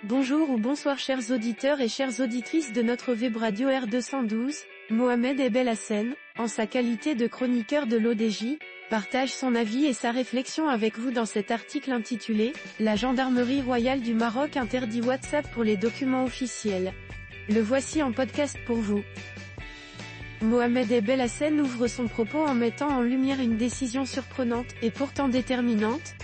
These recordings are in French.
Bonjour ou bonsoir chers auditeurs et chères auditrices de notre web radio R212, Mohamed Belhassen, en sa qualité de chroniqueur de l'ODJ, partage son avis et sa réflexion avec vous dans cet article intitulé « La gendarmerie royale du Maroc interdit WhatsApp pour les documents officiels ». Le voici en podcast pour vous. Mohamed Belhassen ouvre son propos en mettant en lumière une décision surprenante et pourtant déterminante.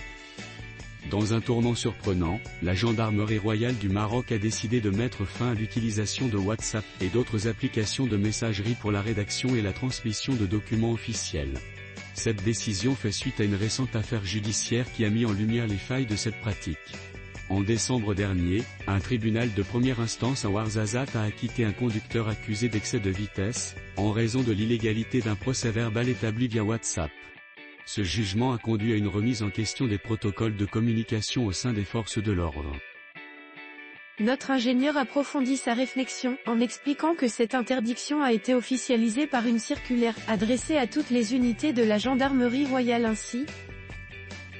Dans un tournant surprenant, la gendarmerie royale du Maroc a décidé de mettre fin à l'utilisation de WhatsApp et d'autres applications de messagerie pour la rédaction et la transmission de documents officiels. Cette décision fait suite à une récente affaire judiciaire qui a mis en lumière les failles de cette pratique. En décembre dernier, un tribunal de première instance à Ouarzazate a acquitté un conducteur accusé d'excès de vitesse, en raison de l'illégalité d'un procès-verbal établi via WhatsApp. Ce jugement a conduit à une remise en question des protocoles de communication au sein des forces de l'ordre. Notre ingénieur approfondit sa réflexion en expliquant que cette interdiction a été officialisée par une circulaire adressée à toutes les unités de la gendarmerie royale ainsi.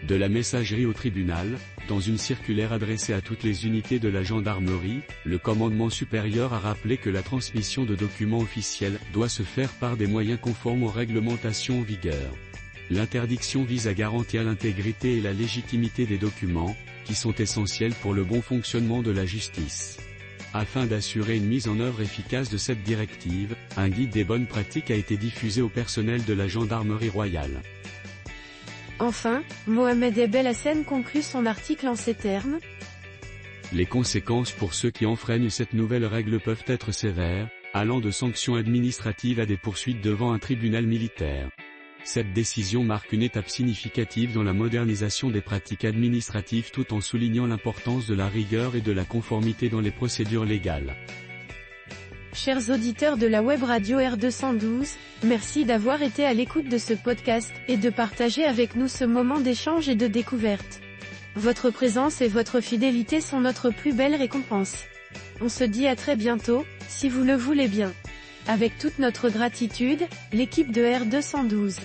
De la messagerie au tribunal, dans une circulaire adressée à toutes les unités de la gendarmerie, le commandement supérieur a rappelé que la transmission de documents officiels doit se faire par des moyens conformes aux réglementations en vigueur. L'interdiction vise à garantir l'intégrité et la légitimité des documents, qui sont essentiels pour le bon fonctionnement de la justice. Afin d'assurer une mise en œuvre efficace de cette directive, un guide des bonnes pratiques a été diffusé au personnel de la gendarmerie royale. Enfin, Mohamed Belhassen conclut son article en ces termes. Les conséquences pour ceux qui enfreignent cette nouvelle règle peuvent être sévères, allant de sanctions administratives à des poursuites devant un tribunal militaire. Cette décision marque une étape significative dans la modernisation des pratiques administratives tout en soulignant l'importance de la rigueur et de la conformité dans les procédures légales. Chers auditeurs de la web radio R212, merci d'avoir été à l'écoute de ce podcast et de partager avec nous ce moment d'échange et de découverte. Votre présence et votre fidélité sont notre plus belle récompense. On se dit à très bientôt, si vous le voulez bien. Avec toute notre gratitude, l'équipe de R212.